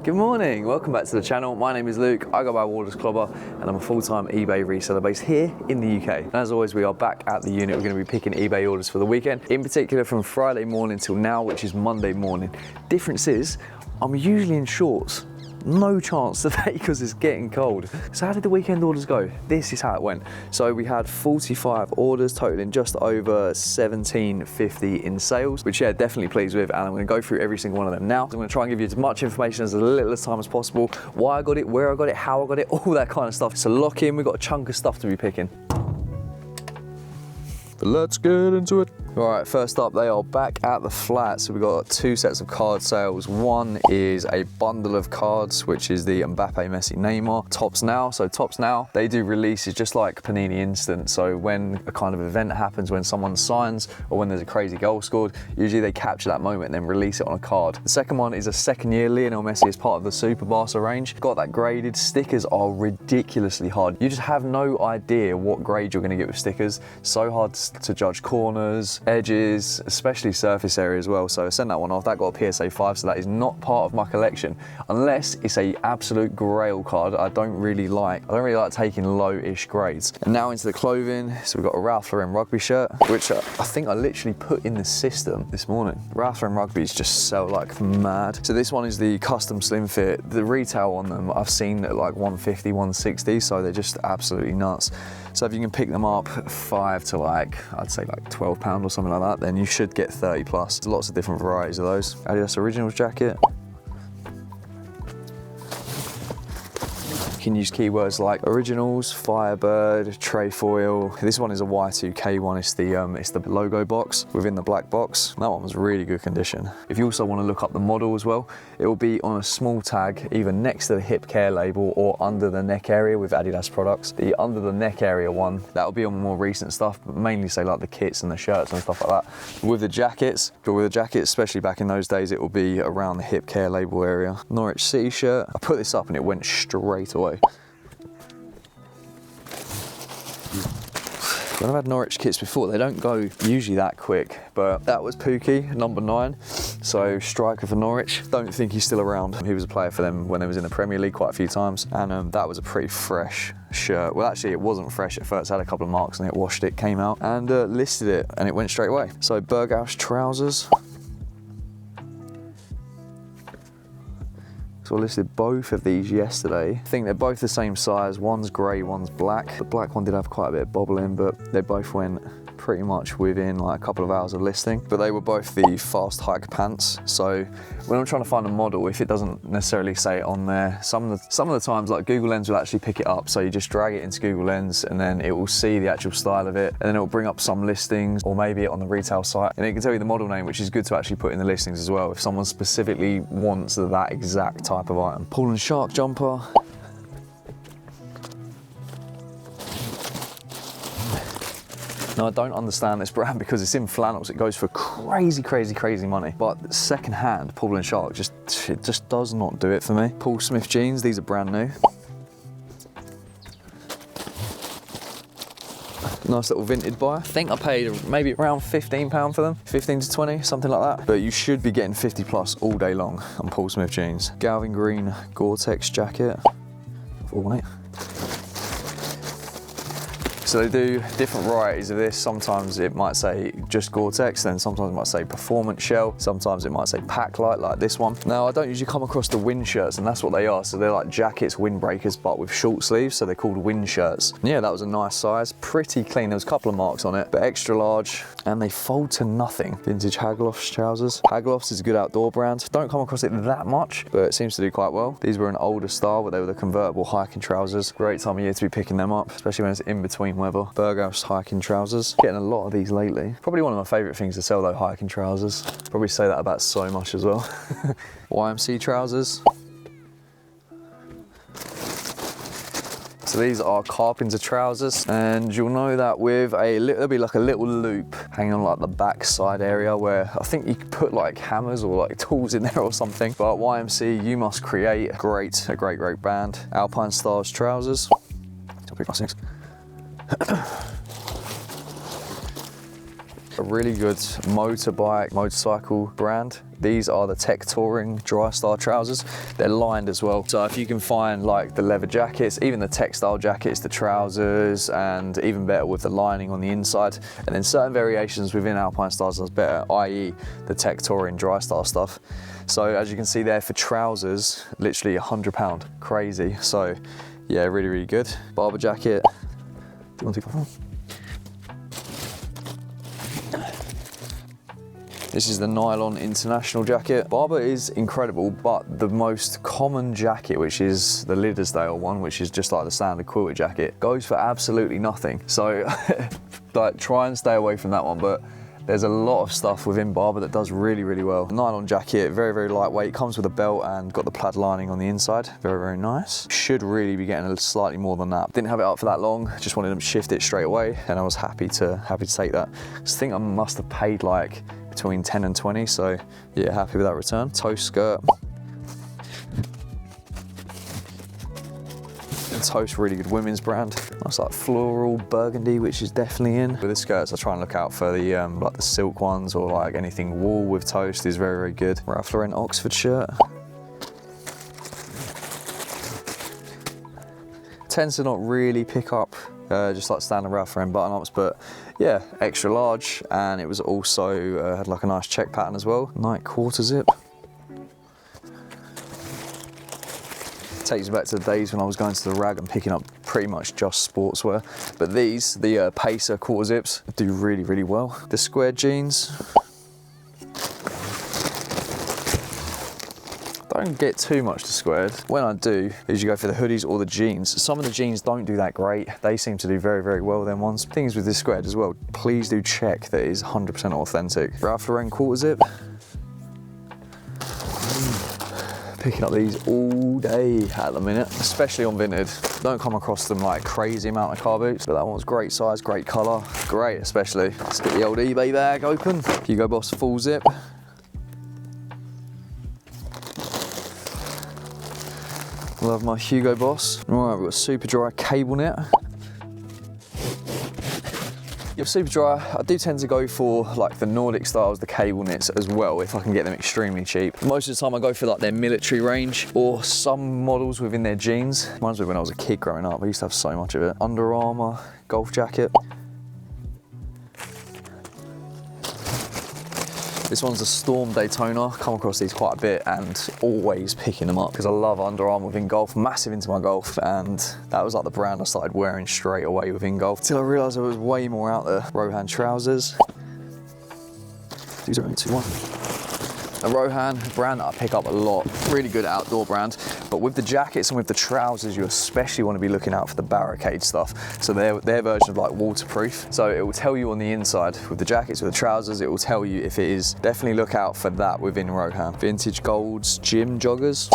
Good morning, welcome back to the channel. My name is Luke, I go by Waters Clobber and I'm a full-time eBay reseller based here in the UK. And as always, we are back at the unit. We're going to be picking eBay orders for the weekend, in particular from Friday morning till now, which is Monday morning. Difference is, I'm usually in shorts. No chance today because it's getting cold. So how did the weekend orders go? This is how it went. So we had 45 orders totaling just over $17.50 in sales, which yeah, definitely pleased with, and I'm going to go through every single one of them now. I'm going to try and give you as much information as little time as possible, why I got it, where I got it, how I got it, all that kind of stuff. So lock in, we've got a chunk of stuff to be picking. Let's get into it. All right, first up, they are back at the flat. So we've got two sets of card sales. One is a bundle of cards, which is the Mbappe, Messi, Neymar. Tops Now. So Tops Now, they do releases just like Panini Instant. So when a kind of event happens, when someone signs or when there's a crazy goal scored, usually they capture that moment and then release it on a card. The second one is a second year Lionel Messi as part of the Super Barca range. Got that graded. Stickers are ridiculously hard. You just have no idea what grade you're going to get with stickers. So hard to judge corners, edges, especially surface area as well. So I sent that one off. That got a PSA 5, so that is not part of my collection unless it's a absolute grail card. I don't really like taking low-ish grades. And now into the clothing. So we've got a Ralph Lauren rugby shirt, which I think I literally put in the system this morning. Ralph Lauren rugbies just sell like mad. So this one is the custom slim fit. The retail on them I've seen at like 150, 160, so they're just absolutely nuts. So if you can pick them up 5 to like, I'd say like £12 or something like that, then you should get 30 plus. There's lots of different varieties of those. Adidas Originals jacket. You can use keywords like originals, Firebird, Trefoil. This one is a Y2K one. It's the logo box within the black box. That one was really good condition. If you also want to look up the model as well, it will be on a small tag, either next to the hip care label or under the neck area with Adidas products. The under the neck area one, that will be on more recent stuff, but mainly say like the kits and the shirts and stuff like that. With the jackets, especially back in those days, it will be around the hip care label area. Norwich City shirt. I put this up and it went straight away. When I've had Norwich kits before, they don't go usually that quick, but that was Pookie, number 9. So striker for Norwich. Don't think he's still around. He was a player for them when they was in the Premier League quite a few times, and that was a pretty fresh shirt. Well, actually it wasn't fresh at first. It had a couple of marks on it, washed it, came out and listed it, and it went straight away. So Berghaus trousers. So I listed both of these yesterday. I think they're both the same size. One's grey, one's black. The black one did have quite a bit of bobbling, but they both went pretty much within like a couple of hours of listing. But they were both the fast hike pants. So when I'm trying to find a model, if it doesn't necessarily say it on there, some of the times like Google Lens will actually pick it up. So you just drag it into Google Lens and then it will see the actual style of it, and then it will bring up some listings or maybe it on the retail site, and it can tell you the model name, which is good to actually put in the listings as well if someone specifically wants that exact type of item. Paul and Shark jumper. Now, I don't understand this brand because it's in flannels. It goes for crazy, crazy, crazy money. But second-hand Paul and Shark it just does not do it for me. Paul Smith jeans, these are brand new. Nice little Vinted buy. I think I paid maybe around £15 for them, 15 to 20, something like that. But you should be getting 50 plus all day long on Paul Smith jeans. Galvin Green Gore-Tex jacket, all So they do different varieties of this. Sometimes it might say just Gore-Tex, then sometimes it might say Performance Shell, sometimes it might say Pack Light, like this one. Now, I don't usually come across the wind shirts, and that's what they are. So they're like jackets, windbreakers, but with short sleeves, so they're called wind shirts. And yeah, that was a nice size, pretty clean. There was a couple of marks on it, but extra large, and they fold to nothing. Vintage Hagelofs trousers. Hagelofs is a good outdoor brand. Don't come across it that much, but it seems to do quite well. These were an older style, but they were the convertible hiking trousers. Great time of year to be picking them up, especially when it's in between weather. Berghaus hiking trousers. Getting a lot of these lately. Probably one of my favourite things to sell though, hiking trousers. Probably say that about so much as well. YMC trousers. So these are carpenter trousers, and you'll know that with there'll be like a little loop hanging on like the back side area where I think you could put like hammers or like tools in there or something. But YMC, You Must Create, a great band. Alpine Stars trousers. a really good motorcycle brand. These are the Tech Touring Dry Style trousers. They're lined as well. So if you can find like the leather jackets, even the textile jackets, the trousers, and even better with the lining on the inside. And then certain variations within Alpine Styles does better, i.e. the Tech Touring Dry Style stuff. So as you can see there for trousers, literally £100, crazy. So yeah, really, really good. Barber jacket. Do you want to take that? This is the nylon international jacket. Barber is incredible, but the most common jacket, which is the Liddesdale one, which is just like the standard quilted jacket, goes for absolutely nothing. So like try and stay away from that one, but there's a lot of stuff within Barber that does really, really well. Nylon jacket, very, very lightweight, comes with a belt and got the plaid lining on the inside. Very, very nice. Should really be getting slightly more than that. Didn't have it up for that long, just wanted to shift it straight away, and I was happy to take that. I think I must have paid like between 10 and 20, so yeah, happy with that return. Toast skirt. Toast, really good women's brand. Nice like floral burgundy, which is definitely in. With the skirts, I try and look out for the like the silk ones, or like anything wool with Toast is very, very good. Ralph Lauren Oxford shirt. Tends to not really pick up just like standard Ralph Lauren button-ups, but yeah, extra large, and it was also had like a nice check pattern as well. Night quarter zip. Takes me back to the days when I was going to the rag and picking up pretty much just sportswear. But these, the Pacer quarter zips, do really, really well. The square jeans. Don't get too much to squared. When I do, is you go for the hoodies or the jeans. Some of the jeans don't do that great. They seem to do very, very well, them ones. Things with this squared as well, please do check that it is 100% authentic. Ralph Lauren quarter zip. Picking up these all day at the minute, especially on Vinted. Don't come across them like crazy amount of car boots, but that one's great size, great colour, great especially. Let's get the old eBay bag open. Hugo Boss full zip. Love my Hugo Boss. All right, we've got super dry cable net. Yeah, super dry, I do tend to go for like the Nordic styles, the cable knits as well, if I can get them extremely cheap. Most of the time I go for like their military range, or some models within their jeans. Reminds me when I was a kid growing up, I used to have so much of it. Under Armour golf jacket. This one's a Storm Daytona. Come across these quite a bit and always picking them up because I love Under Armour within golf, massive into my golf, and that was like the brand I started wearing straight away within golf till I realised there was way more out there. Rohan trousers. 2021. A Rohan, a brand that I pick up a lot, really good outdoor brand, but with the jackets and with the trousers, you especially want to be looking out for the barricade stuff. So their version of like waterproof. So it will tell you on the inside with the jackets, with the trousers, it will tell you if it is. Definitely look out for that within Rohan. Vintage Golds gym joggers.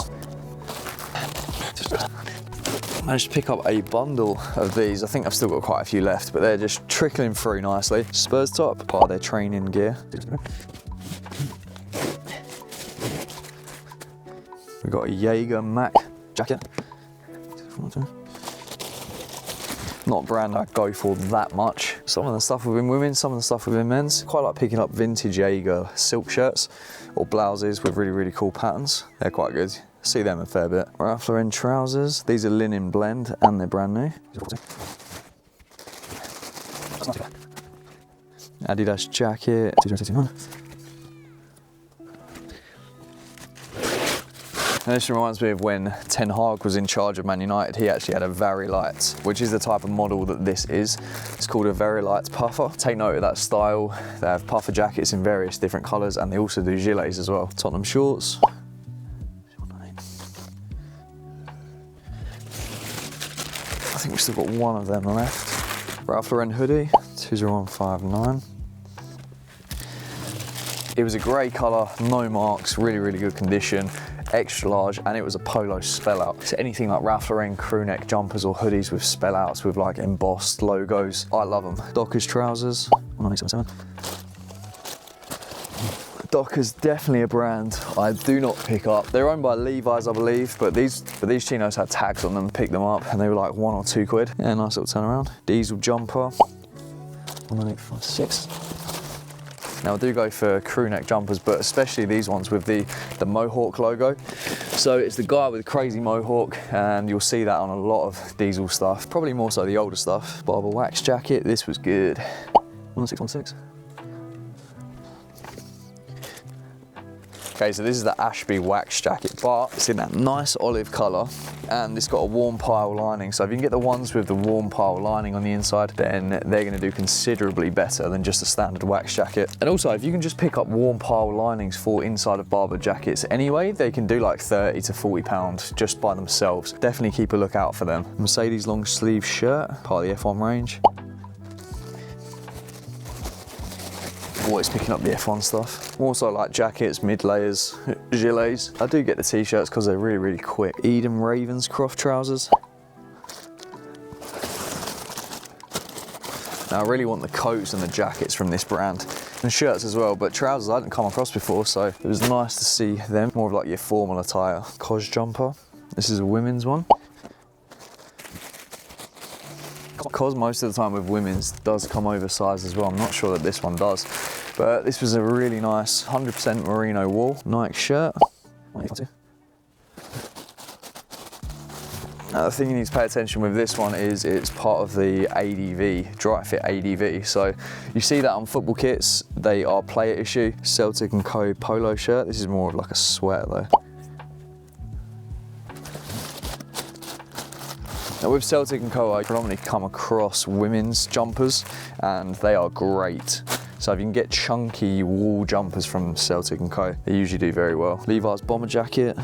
I managed to pick up a bundle of these. I think I've still got quite a few left, but they're just trickling through nicely. Spurs top, part of their training gear. We've got a Jaeger Mac jacket. Not a brand I go for that much. Some of the stuff within women, some of the stuff within men's. Quite like picking up vintage Jaeger silk shirts or blouses with really, really cool patterns. They're quite good. See them a fair bit. Ralph Lauren trousers. These are linen blend and they're brand new. Adidas jacket. 2021. And this reminds me of when Ten Hag was in charge of Man United. He actually had a Vari-Lite, which is the type of model that this is. It's called a Vari-Lite puffer. Take note of that style. They have puffer jackets in various different colours, and they also do gilets as well. Tottenham shorts. I think we've still got one of them left. Ralph Lauren hoodie, 20159. It was a grey colour, no marks, really, really good condition. Extra large, and it was a polo spell out. So anything like Ralph Lauren crew neck jumpers or hoodies with spell outs with like embossed logos, I love them. Dockers trousers, 1977. Dockers, definitely a brand I do not pick up. They're owned by Levi's, I believe, but these chinos had tags on them. Picked them up and they were like £1 or £2 quid. Yeah, nice little turnaround. Diesel jumper, 1856. Now I do go for crew neck jumpers, but especially these ones with the Mohawk logo. So it's the guy with the crazy Mohawk, and you'll see that on a lot of diesel stuff, probably more so the older stuff. Barber wax jacket, this was good. 1616. Okay, so this is the Ashby wax jacket, but it's in that nice olive colour, and it's got a warm pile lining. So if you can get the ones with the warm pile lining on the inside, then they're gonna do considerably better than just a standard wax jacket. And also, if you can just pick up warm pile linings for inside of barber jackets anyway, they can do like 30 to 40 pounds just by themselves. Definitely keep a lookout for them. Mercedes long sleeve shirt, part of the F1 range. Always picking up the F1 stuff. Also like jackets, mid layers, gilets. I do get the t-shirts because they're really, really quick. Eden Ravenscroft trousers. Now I really want the coats and the jackets from this brand. And shirts as well, but trousers I hadn't come across before, so it was nice to see them. More of like your formal attire. Cos jumper. This is a women's one. Cos most of the time with women's does come oversized as well. I'm not sure that this one does, but this was a really nice 100% merino wool Nike shirt. Now the thing you need to pay attention with this one is it's part of the ADV, dry fit ADV. So you see that on football kits, they are player issue. Celtic & Co polo shirt. This is more of like a sweater though. Now with Celtic & Co, I predominantly come across women's jumpers, and they are great. So if you can get chunky wool jumpers from Celtic & Co, they usually do very well. Levi's bomber jacket.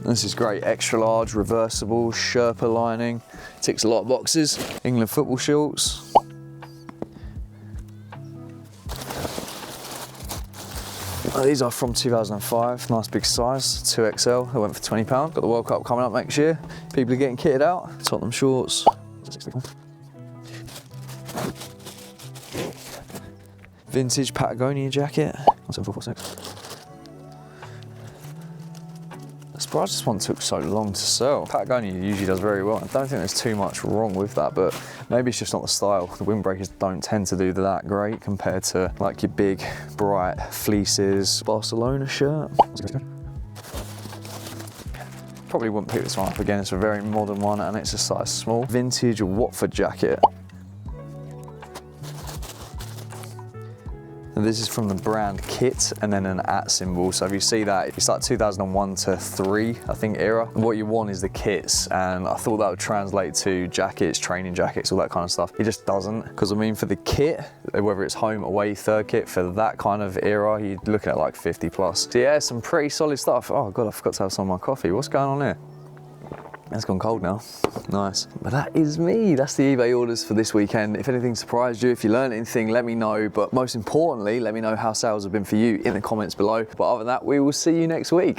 This is great, extra large, reversible, Sherpa lining. Ticks a lot of boxes. England football shorts. These are from 2005, nice big size, 2XL, they went for £20. Got the World Cup coming up next year. People are getting kitted out. Tottenham shorts. Vintage Patagonia jacket. 17446. I'm surprised this one took so long to sell. Patagonia usually does very well. I don't think there's too much wrong with that, but maybe it's just not the style. The windbreakers don't tend to do that great compared to like your big, bright fleeces. Barcelona shirt. Probably wouldn't pick this one up again. It's a very modern one and it's a size small. Vintage Watford jacket. And this is from the brand Kit and then an @ symbol. So if you see that, it's like 2001 to 3, I think, era. What you want is the kits, and I thought that would translate to jackets, training jackets, all that kind of stuff. It just doesn't, because I mean, for the kit, whether it's home, away, third kit, for that kind of era, you're looking at like 50 plus. So yeah, some pretty solid stuff. Oh God, I forgot to have some of my coffee. What's going on here? It's gone cold now. Nice. But that is me. That's the eBay orders for this weekend. If anything surprised you, if you learned anything, let me know. But most importantly, let me know how sales have been for you in the comments below. But other than that, we will see you next week.